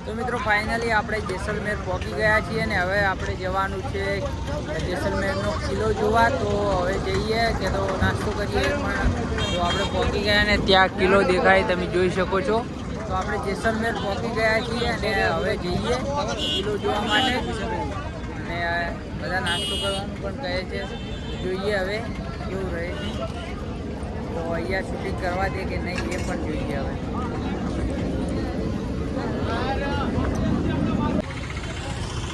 તો મિત્રો ફાઇનલી આપણે જેસલમેર પહોંચી ગયા છીએ ને હવે આપણે જવાનું છે જેસલમેરનો કિલ્લો જોવા. તો હવે જઈએ કે તો નાસ્તો કરીએ, પણ તો આપણે પહોંચી ગયા ને ત્યાં કિલ્લો દેખાય તમે જોઈ શકો છો. તો આપણે જેસલમેર પહોંચી ગયા છીએ અને હવે જઈએ કિલ્લો જોવા માટે. અને બધા નાસ્તો કરવાનું પણ કહે છે, જોઈએ હવે કેવું રહે છે. તો અહીંયા શૂટિંગ કરવા દે કે નહીં એ પણ જોઈએ હવે.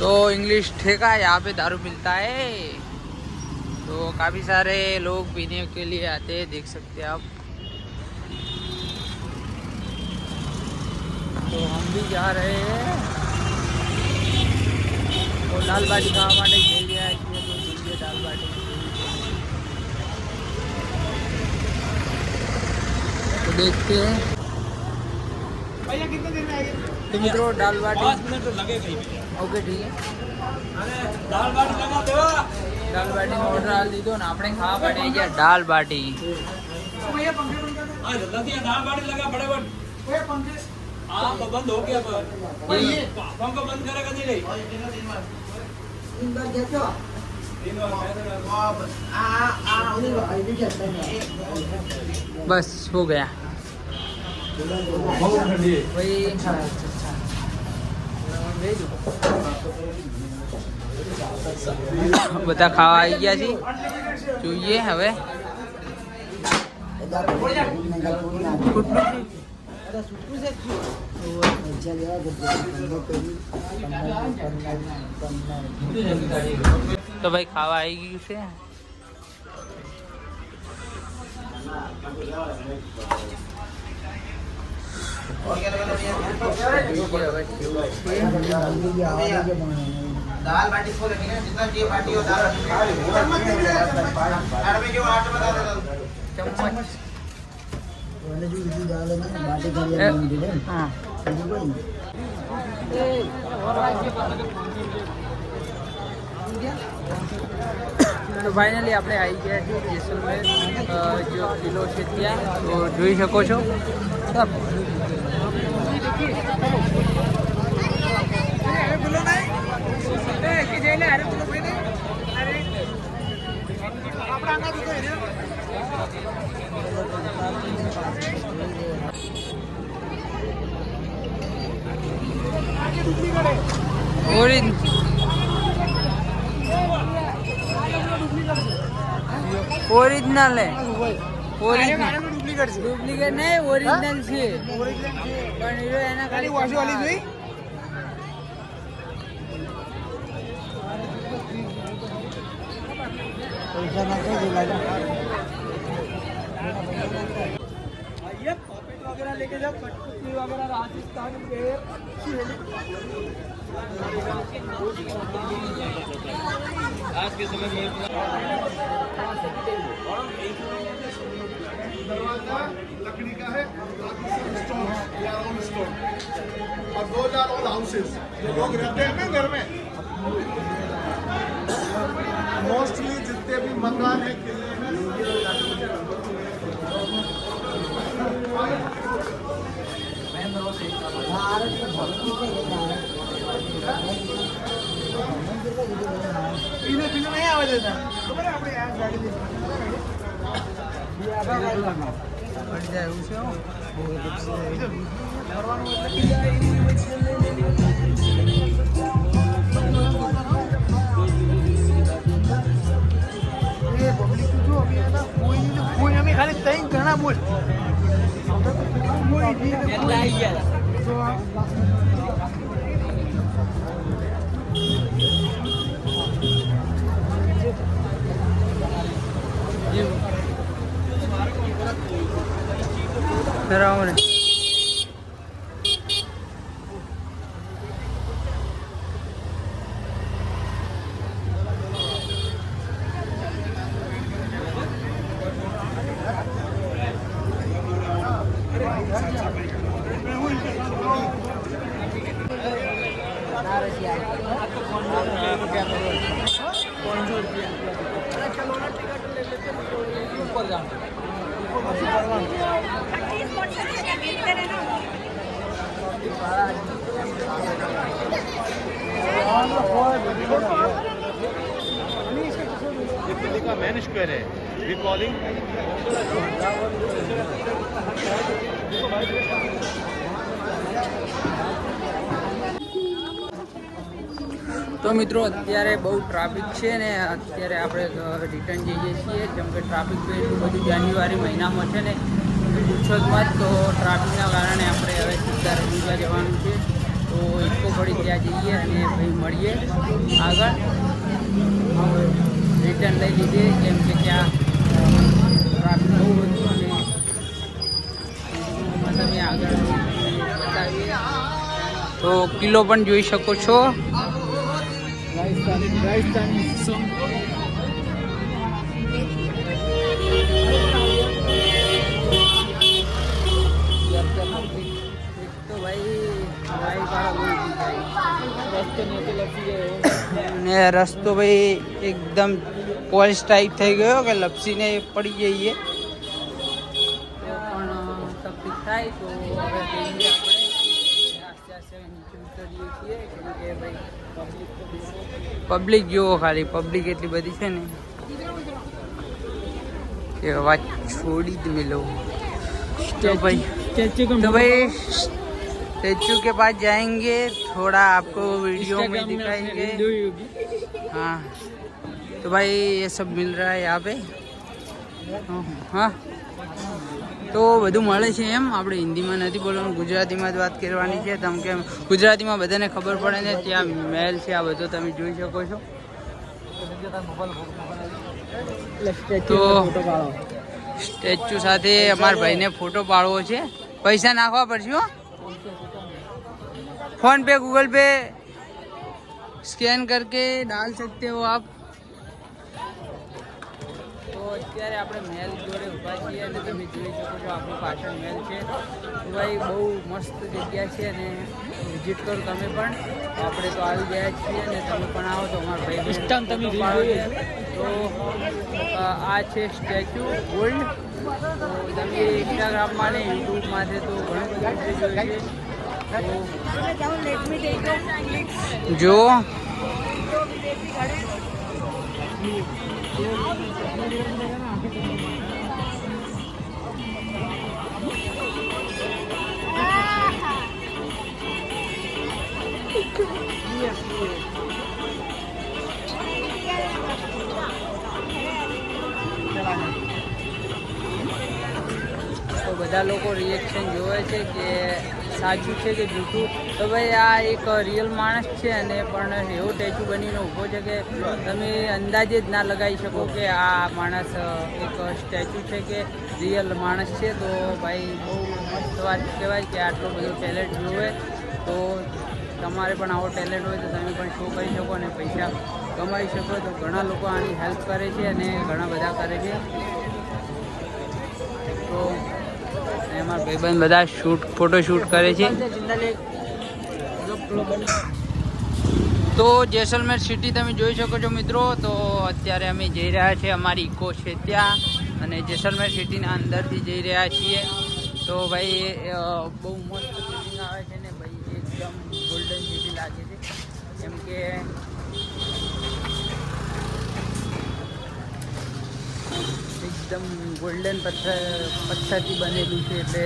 तो इंग्लिश ठेका यहाँ पे दारू मिलता है, तो काफ़ी सारे लोग पीने के लिए आते हैं, देख सकते हैं आप. तो हम भी जा रहे हैं और दाल बाटी खावा માટે જઈ રહ્યા છીએ. તો જોઈએ દાલ બાટી तो देखते हैं. भैया कितने देर में आएंगे? तो मित्रों दाल बाटी 5 मिनट तो लगेगा. ओके ठीक है. दाल बाटी लगा दो. दाल बाटी નો ઓર્ડર આલ દીધો ને આપણે ખાવા માટે ગયા દાલ બાટી. भैया पंखे बंद कर दो. हां जल्दी दाल बाटी लगा फटाफट. भैया पंखे हां बंद हो गया. पर ये पंखा बंद करेगा नहीं रे. 3 बार देखो. 3 बार बस हो गया भाई. બધા ખાવા આવી ગયા છે, જોઈએ હવે. તો ભાઈ ખાવા આવી ગયું છે. दाल बाटी खोले जितना चाहिए बाटी हो दाल में जो आटा बता दो चम्मच वाले जो दाल में बाटी कर लिया दे. हां તો ફાઇનલી આપણે આવી ગયા છીએ જેસલમેર જો કિલ્લો છે ત્યાં. તો જોઈ શકો છો. ओरिजिनल है. डुप्लिकेट नहीं, ओरिजिनल છે. પણ એ એના ખાલી વોશ વાળી જોઈ. પૈસા ના તો લાગા. ये पॉकेट वगैरह लेके जाओ, कठपुतली वगैरह राजस्थान के आज के समय में दरवाजा लकड़ी का है, स्टोन और 2000 ओल्ड हाउसेस जो लोग रहते हैं ना घर में. मोस्टली जितने भी मकान है किले में पीने नहीं आवा देता. खबर है આપણે આ ગાડી લઈ પડી જાય એવું છે. કોઈ અમે ખાલી 3 જણા બોલ આવી ગયા. ધરાવો ને. करे रिकॉर्डिंग તો મિત્રો અત્યારે બહુ ટ્રાફિક છે ને અત્યારે આપણે રિટર્ન જઈએ છીએ કેમ કે ટ્રાફિક તો એટલું બધું જાન્યુઆરી મહિનામાં છે ને પૂછો જ મત. તો ટ્રાફિકના કારણે આપણે હવે સીધા રઘુજા જવાનું છે. તો ઇકો પડી ત્યાં જઈએ અને ભાઈ મળીએ આગળ. રિટર્ન લઈ લીધે કેમ કે ત્યાં ટ્રાફિક બહુ હતું અને તમે આગળ બતાવીએ તો કિલ્લો પણ જોઈ શકો છો. રાજસ્થાની સોંગ તો ભાઈ રસ્તો ભાઈ એકદમ પોલીસ ટાઈપ થઈ ગયો કે લપસીને પડી જઈએ પણ તકલીફ થાય. તો હવે આપણે આસ્તે આસ્તે નીચે ઉતરીએ છીએ કેમ કે ભાઈ પબ્લિક જુઓ ખાલી પબ્લિક એટલી બધી છે ને કે વાત છોડી જ मिलो. तो भाई स्टैचू के पास जाएंगे थोड़ा आपको वीडियो में दिखाएंगे. हाँ तो भाई ये सब मिल रहा है यहाँ पे. हाँ તો બધું મળે છે એમ. આપણે હિન્દીમાં નથી બોલવાનું, ગુજરાતીમાં જ વાત કરવાની છે. તમે કે ગુજરાતીમાં બધાને ખબર પડે ને. ત્યાં મહેલ છે આ બધો તમે જોઈ શકો છો. તો સ્ટેચ્યુ સાથે અમારા ભાઈને ફોટો પાડવો છે. પૈસા નાખવા પડશે હો. फोन पे गूगल पे स्कैन करके डाल सकते हो आप. તો અત્યારે આપણે મહેલ જોડે ઊભા છીએ અને તમે જોઈ શકો છો આપણી પાછળ મહેલ છે. તો ભાઈ બહુ મસ્ત જગ્યા છે અને વિઝિટ કરો તમે પણ. આપણે તો આવી ગયા છીએ અને તમે પણ આવો તો અમારા ભાઈ તમે તો આ છે સ્ટેચ્યુ ગોલ્ડ. તો તમે ઇન્સ્ટાગ્રામમાં ને યુટ્યુબમાં છે તો ઘણું બધું જોયું છે. જો તો બધા લોકો રિએક્શન જોવે છે કે સાચું છે કે જૂઠું. તો ભાઈ આ એક રિયલ માણસ છે અને પણ એવો સ્ટેચ્યુ બનીને ઊભો છે કે તમે અંદાજે જ ના લગાવી શકો કે આ માણસ એક સ્ટેચ્યુ છે કે રિયલ માણસ છે. તો ભાઈ બહુ મસ્ત વાત કહેવાય કે આટલો બધો ટેલેન્ટ જોવે. તો તમારે પણ આવો ટેલેન્ટ હોય તો તમે પણ શો કરી શકો અને પૈસા કમાઈ શકો. તો ઘણા લોકો આની હેલ્પ કરે છે અને ઘણા બધા કરે છે. તો એમાં ભાઈબંધ બધા ફોટો શૂટ કરે છે. તો જેસલમેર સિટી તમે જોઈ શકો છો મિત્રો. તો અત્યારે અમે જઈ રહ્યા છીએ અમારી ઇકો છે ત્યાં અને જેસલમેર સિટીના અંદરથી જઈ રહ્યા છીએ. તો ભાઈ બહુ મસ્ત ફિલિંગ આવે છે ને ભાઈ એકદમ ગોલ્ડન સિટી લાગે છે કેમ કે એકદમ ગોલ્ડન પથ્થરથી બનેલું છે એટલે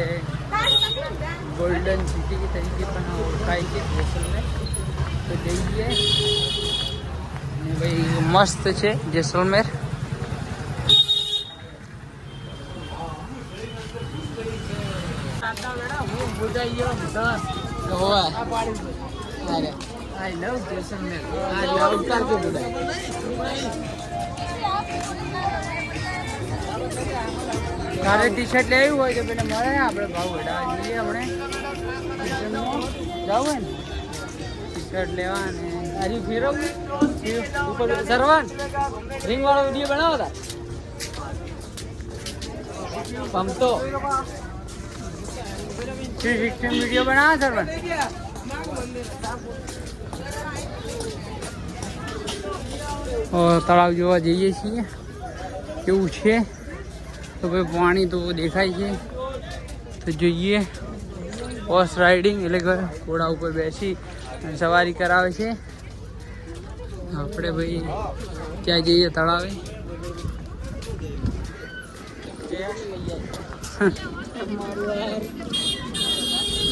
ગોલ્ડન સિટી તરીકે પણ ઓળખાય છે જેસલમેર. તો જઈએ અને ભાઈ મસ્ત છે જેસલમેર. આઈ લવ જેસલમેર. તારે ટી શર્ટ લેવી હોય તો પેલા મળે આપણે ભાવ વડાવા જઈએ. આપણે જવું હોય ને ટી શર્ટ લેવા ને હજી ફેરવવું ઉપર સરવાન રિંગ વાળો વિડીયો બનાવો તા પમતો 316 વિડીયો બનાવો સરવાન. તળાવ જોવા જઈએ છીએ કેવું છે. તો ભાઈ પાણી તો દેખાય છે તો જોઈએ. હોર્સ રાઇડિંગ એટલે કે ઘોડા ઉપર બેસી સવારી કરાવે છે. આપણે ભાઈ ત્યાં જઈએ તળાવે.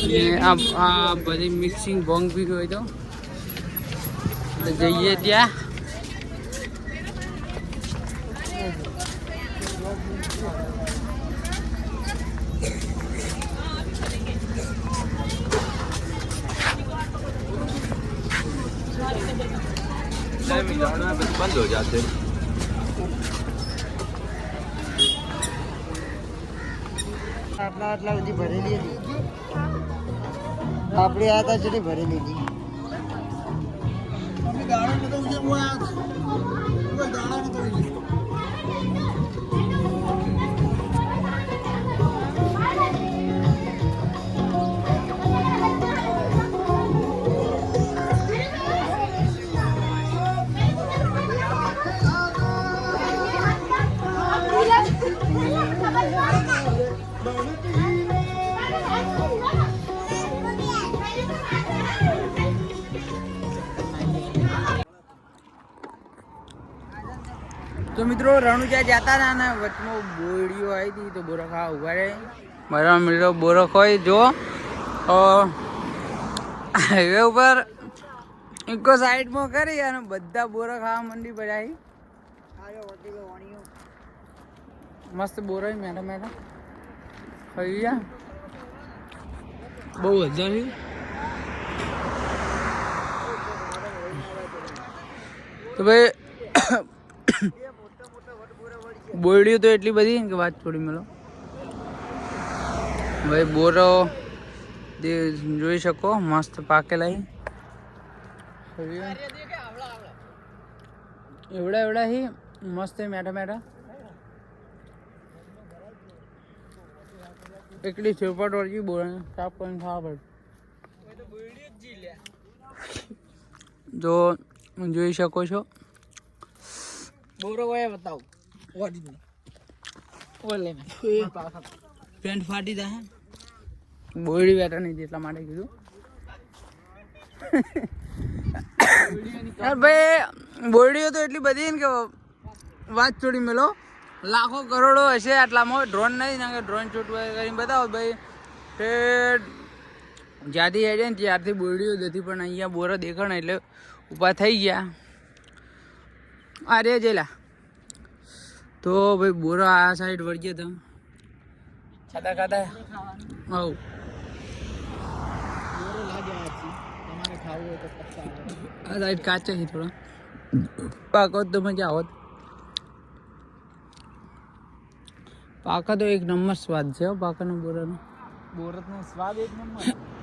ને આ બધી મિક્સિંગ ભોંગ બી હોય તો જઈએ ત્યાં बंद हो जाते આટલા બધી ભરેલી હતી આપણે આ હતા જેની ભરેલી હતી તો મિત્રો રણુજા જતા હતા ને વચમાં બોરડીઓ આવી હતી તો બોરો ખાવા ઉભા રહે બરાબર મિત્રો બોરો ખોઈ જો હાઈવે ઉપર ઇકો સાઈડમાં કરી અને બધા બોરો ખાવા મંડી પડાય મસ્ત બોરો મેડમ મેડમ ખાઈ ગયા બહુ મજા આવી તો ભાઈ બોરડીઓ તો એટલી બધી કે વાત થોડી મળો ભાઈ બોરો જોઈ શકો મસ્ત પાકેલા એવડા હી મસ્ત મેઠા મેઠા એકલી છેપટ વળગી બોરાને સાફ કરીને ખાવા પડે જો જોઈ શકો છો બોરો હોય બતાવો પેન્ટ ફાટી જાય બોરડી બેઠા નહીં એટલા માટે કીધું ભાઈ બોરડીઓ તો એટલી બધી ને કે વાત છોડી મેલો લાખો કરોડો હશે આટલામાં ડ્રોન નહીં ના કે ડ્રોન શૂટ કરીને બતાવો ભાઈ તે જ્યાંથી હેડે ને ત્યારથી બોરડીઓ જતી પણ અહીંયા બોરો દેખાણ એટલે ઊભા થઈ ગયા આ રે જેલા તો ભાઈ બોરો આ સાઈડ વળીએ તો ખાતા ખાતા હવ આ સાઈડ કાચા છે થોડા પાકો તો મજા આવત પાકા તો એક નંબર સ્વાદ છે પાકાનો બોરાનો બોરતનો સ્વાદ એક નંબર